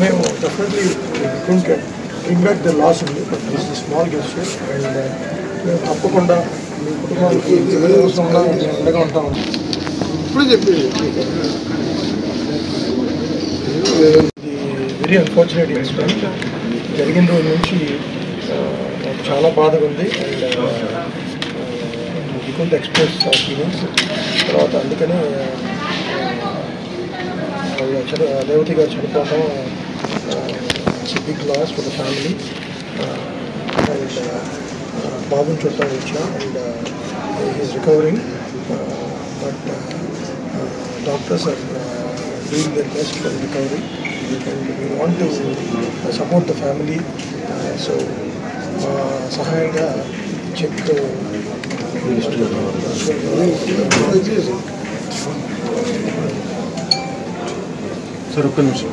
మేము definitely couldn't bring back the loss only, but this is a small gesture, and మేము తప్పకుండా మీ కుటుంబానికి అవసరంగా అండగా ఉంటాము. ఇప్పుడు చెప్పి వెరీ అన్ఫార్చునేట్ ఇన్సిడెంట్ జరిగిన రోజు నుంచి నాకు చాలా బాధగా ఉంది, and we could express feelings. తర్వాత అందుకనే రేవతి గారు చనిపోవడం big loss for the family. And బాబుని చూడటానికి వచ్చా, and is recovering, but doctors are doing their best for recovery, and we want to support the family. So సహాయంగా చెక్ సార్ ఒక్క నిమిషం.